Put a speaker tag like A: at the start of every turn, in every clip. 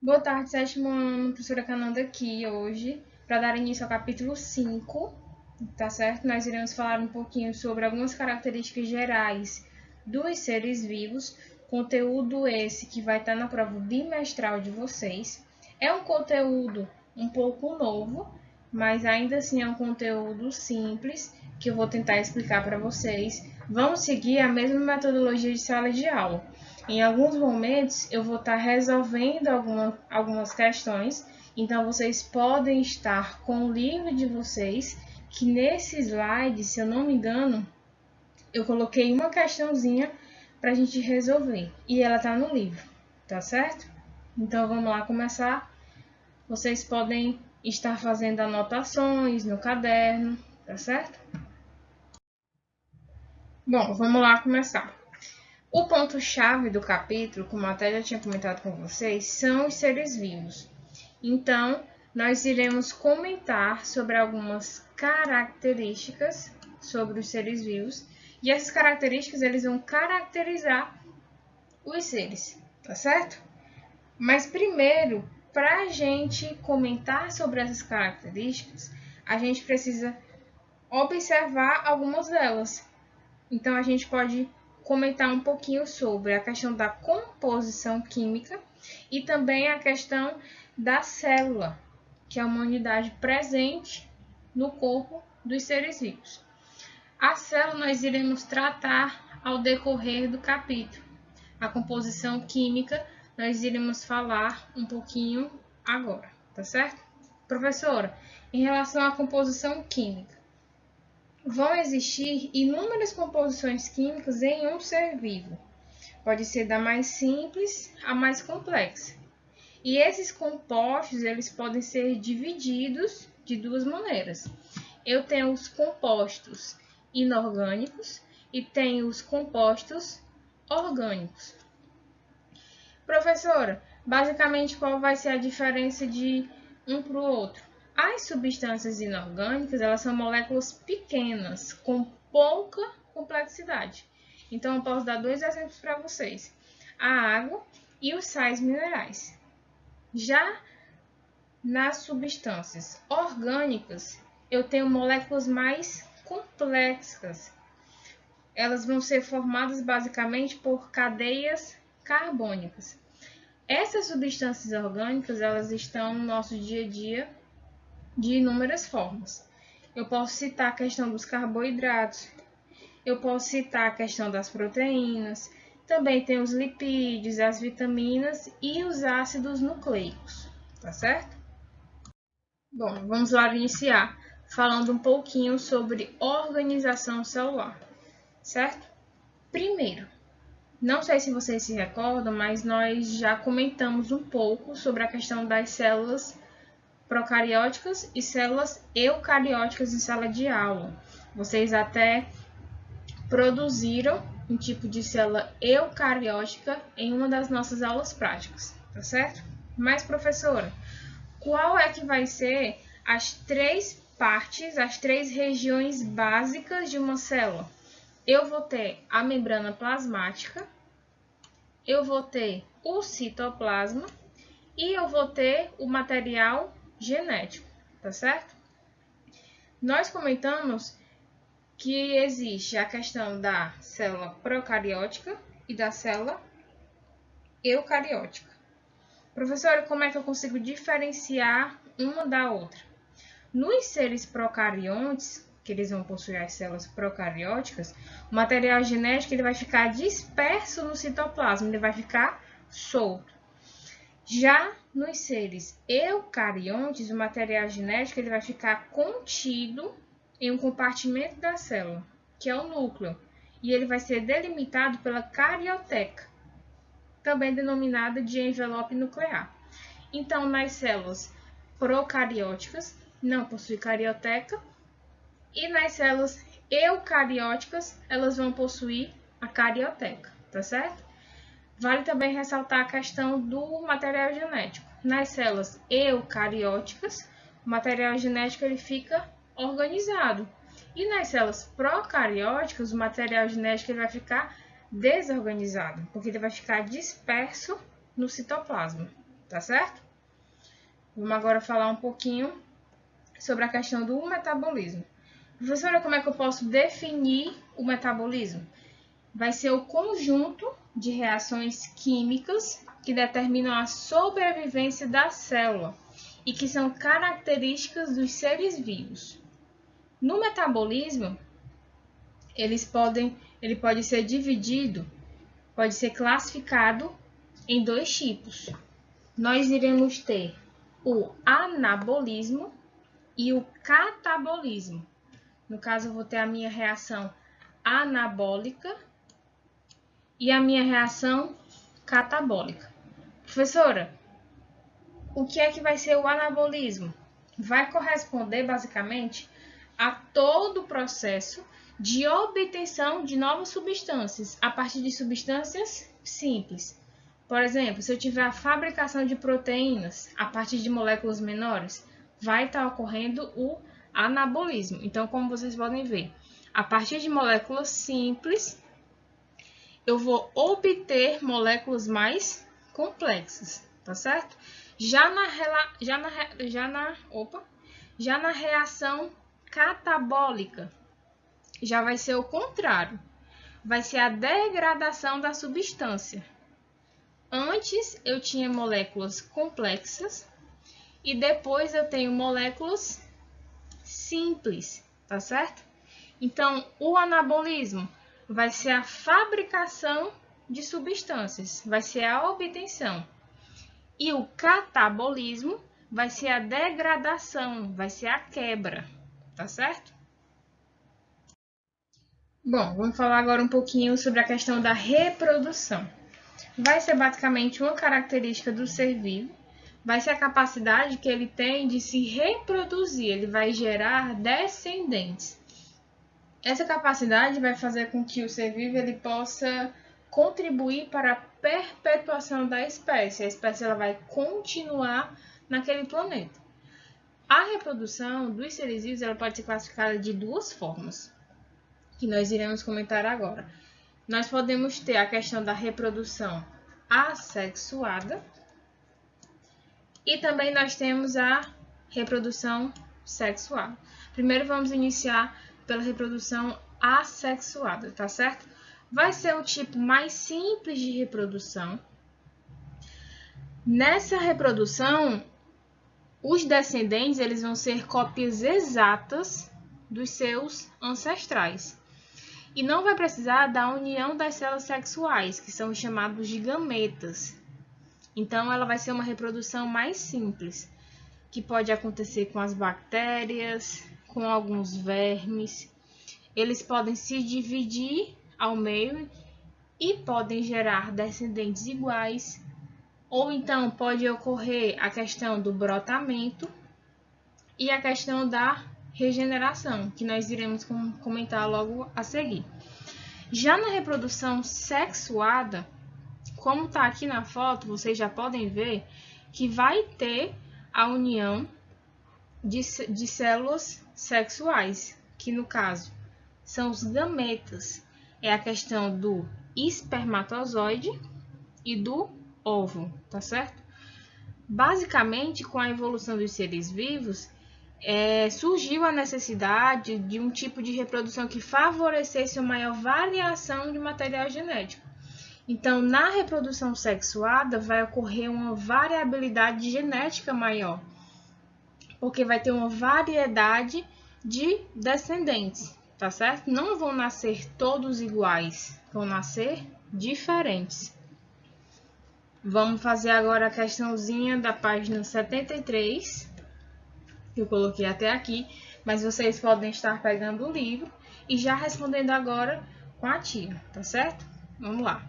A: Boa tarde, sétimo ano, professora Cananda aqui hoje, para dar início ao capítulo 5, tá certo? Nós iremos falar um pouquinho sobre algumas características gerais dos seres vivos, conteúdo esse que vai estar na prova bimestral de vocês. É um conteúdo um pouco novo, mas ainda assim é um conteúdo simples, que eu vou tentar explicar para vocês. Vamos seguir a mesma metodologia de sala de aula. Em alguns momentos eu vou estar resolvendo algumas questões, então vocês podem estar com o livro de vocês, que nesse slide, se eu não me engano, eu coloquei uma questãozinha para a gente resolver, e ela está no livro, tá certo? Então vamos lá começar. Vocês podem estar fazendo anotações no caderno, tá certo? Bom, vamos lá começar. O ponto-chave do capítulo, como até já tinha comentado com vocês, são os seres vivos. Então, nós iremos comentar sobre algumas características sobre os seres vivos, e essas características eles vão caracterizar os seres, tá certo? Mas primeiro, para a gente comentar sobre essas características, a gente precisa observar algumas delas. Então, a gente pode comentar um pouquinho sobre a questão da composição química e também a questão da célula, que é uma unidade presente no corpo dos seres vivos. A célula nós iremos tratar ao decorrer do capítulo. A composição química nós iremos falar um pouquinho agora, tá certo? Professora, em relação à composição química, vão existir inúmeras composições químicas em um ser vivo. Pode ser da mais simples à mais complexa. E esses compostos, eles podem ser divididos de duas maneiras. Eu tenho os compostos inorgânicos e tenho os compostos orgânicos. Professora, basicamente qual vai ser a diferença de um para o outro? As substâncias inorgânicas, elas são moléculas pequenas, com pouca complexidade. Então, eu posso dar dois exemplos para vocês. A água e os sais minerais. Já nas substâncias orgânicas, eu tenho moléculas mais complexas. Elas vão ser formadas basicamente por cadeias carbônicas. Essas substâncias orgânicas, elas estão no nosso dia a dia de inúmeras formas. Eu posso citar a questão dos carboidratos, eu posso citar a questão das proteínas, também tem os lipídios, as vitaminas e os ácidos nucleicos, tá certo? Bom, vamos lá iniciar falando um pouquinho sobre organização celular, certo? Primeiro, não sei se vocês se recordam, mas nós já comentamos um pouco sobre a questão das células procarióticas e células eucarióticas em sala de aula. Vocês até produziram um tipo de célula eucariótica em uma das nossas aulas práticas, tá certo? Mas, professora, qual é que vai ser as três partes, as três regiões básicas de uma célula? Eu vou ter a membrana plasmática, eu vou ter o citoplasma e eu vou ter o material genético, tá certo? Nós comentamos que existe a questão da célula procariótica e da célula eucariótica. Professora, como é que eu consigo diferenciar uma da outra? Nos seres procariontes, que eles vão possuir as células procarióticas, o material genético ele vai ficar disperso no citoplasma, ele vai ficar solto. Já nos seres eucariontes, o material genético ele vai ficar contido em um compartimento da célula, que é o núcleo, e ele vai ser delimitado pela carioteca, também denominada de envelope nuclear. Então, nas células procarióticas não possui carioteca, e nas células eucarióticas elas vão possuir a carioteca, tá certo? Vale também ressaltar a questão do material genético. Nas células eucarióticas, o material genético ele fica organizado. E nas células procarióticas, o material genético ele vai ficar desorganizado, porque ele vai ficar disperso no citoplasma, tá certo? Vamos agora falar um pouquinho sobre a questão do metabolismo. Professora, como é que eu posso definir o metabolismo? Vai ser o conjunto de reações químicas que determinam a sobrevivência da célula e que são características dos seres vivos. No metabolismo, ele pode ser dividido, pode ser classificado em dois tipos. Nós iremos ter o anabolismo e o catabolismo. No caso, eu vou ter a minha reação anabólica e a minha reação catabólica. Professora, o que é que vai ser o anabolismo? Vai corresponder, basicamente, a todo o processo de obtenção de novas substâncias, a partir de substâncias simples. Por exemplo, se eu tiver a fabricação de proteínas a partir de moléculas menores, vai estar ocorrendo o anabolismo. Então, como vocês podem ver, a partir de moléculas simples, eu vou obter moléculas mais complexas, tá certo? Já na reação catabólica, já vai ser o contrário. Vai ser a degradação da substância. Antes eu tinha moléculas complexas e depois eu tenho moléculas simples, tá certo? Então, o anabolismo vai ser a fabricação de substâncias, vai ser a obtenção. E o catabolismo vai ser a degradação, vai ser a quebra, tá certo? Bom, vamos falar agora um pouquinho sobre a questão da reprodução. Vai ser basicamente uma característica do ser vivo, vai ser a capacidade que ele tem de se reproduzir, ele vai gerar descendentes. Essa capacidade vai fazer com que o ser vivo ele possa contribuir para a perpetuação da espécie. A espécie ela vai continuar naquele planeta. A reprodução dos seres vivos ela pode ser classificada de duas formas, que nós iremos comentar agora. Nós podemos ter a questão da reprodução assexuada e também nós temos a reprodução sexuada. Primeiro vamos iniciar pela reprodução assexuada, tá certo? Vai ser um tipo mais simples de reprodução. Nessa reprodução, os descendentes eles vão ser cópias exatas dos seus ancestrais. E não vai precisar da união das células sexuais, que são chamados de gametas. Então, ela vai ser uma reprodução mais simples, que pode acontecer com as bactérias, com alguns vermes. Eles podem se dividir ao meio e podem gerar descendentes iguais. Ou então, pode ocorrer a questão do brotamento e a questão da regeneração, que nós iremos comentar logo a seguir. Já na reprodução sexuada, como está aqui na foto, vocês já podem ver que vai ter a união de células sexuais, que no caso são os gametas. É a questão do espermatozoide e do óvulo, tá certo? Basicamente, com a evolução dos seres vivos, surgiu a necessidade de um tipo de reprodução que favorecesse uma maior variação de material genético. Então, na reprodução sexuada, vai ocorrer uma variabilidade genética maior, porque vai ter uma variedade de descendentes, tá certo? Não vão nascer todos iguais, vão nascer diferentes. Vamos fazer agora a questãozinha da página 73, que eu coloquei até aqui, mas vocês podem estar pegando o livro e já respondendo agora com a tia, tá certo? Vamos lá.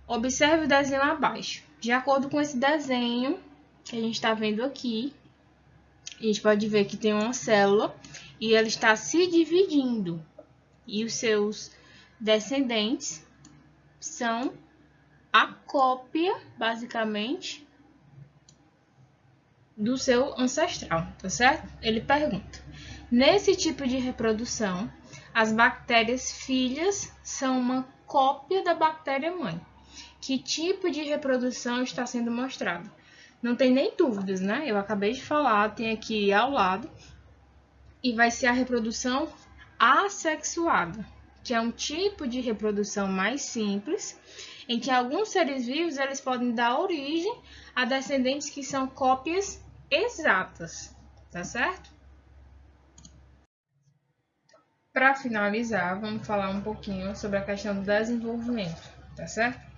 A: Observe o desenho abaixo. De acordo com esse desenho que a gente está vendo aqui, a gente pode ver que tem uma célula e ela está se dividindo. E os seus descendentes são a cópia, basicamente, do seu ancestral, tá certo? Ele pergunta: nesse tipo de reprodução, as bactérias filhas são uma cópia da bactéria mãe. que tipo de reprodução está sendo mostrado. Não tem nem dúvidas, né? Eu acabei de falar, tem aqui ao lado, e vai ser a reprodução assexuada, que é um tipo de reprodução mais simples, em que alguns seres vivos eles podem dar origem a descendentes que são cópias exatas, tá certo? Para finalizar, vamos falar um pouquinho sobre a questão do desenvolvimento, tá certo?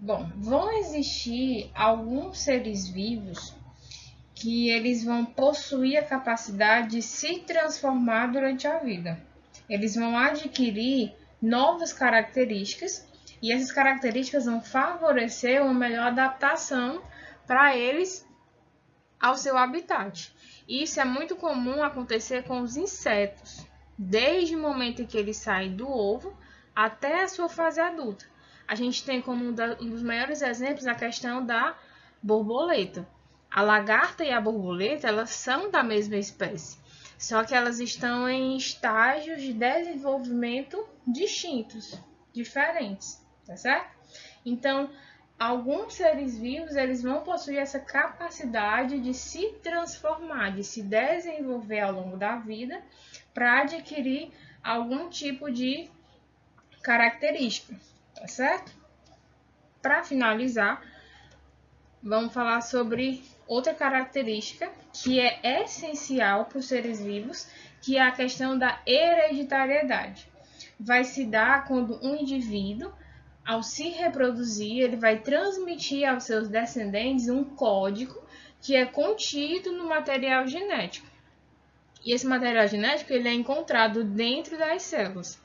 A: Bom, vão existir alguns seres vivos que eles vão possuir a capacidade de se transformar durante a vida. Eles vão adquirir novas características e essas características vão favorecer uma melhor adaptação para eles ao seu habitat. Isso é muito comum acontecer com os insetos, desde o momento em que eles saem do ovo até a sua fase adulta. A gente tem como um dos maiores exemplos a questão da borboleta. A lagarta e a borboleta, elas são da mesma espécie, só que elas estão em estágios de desenvolvimento distintos, diferentes, tá certo? Então, alguns seres vivos, eles vão possuir essa capacidade de se transformar, de se desenvolver ao longo da vida para adquirir algum tipo de característica, tá certo? Para finalizar, vamos falar sobre outra característica que é essencial para os seres vivos, que é a questão da hereditariedade. Vai se dar quando um indivíduo, ao se reproduzir, ele vai transmitir aos seus descendentes um código que é contido no material genético. E esse material genético ele é encontrado dentro das células.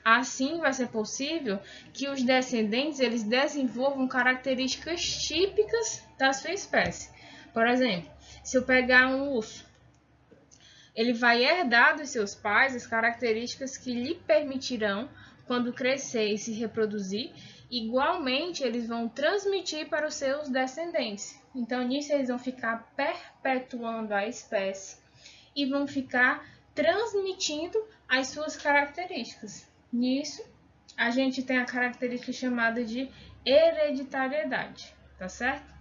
A: Assim, vai ser possível que os descendentes eles desenvolvam características típicas da sua espécie. Por exemplo, se eu pegar um urso, ele vai herdar dos seus pais as características que lhe permitirão, quando crescer e se reproduzir, igualmente eles vão transmitir para os seus descendentes. Então, nisso eles vão ficar perpetuando a espécie e vão ficar transmitindo as suas características. Nisso, a gente tem a característica chamada de hereditariedade, tá certo?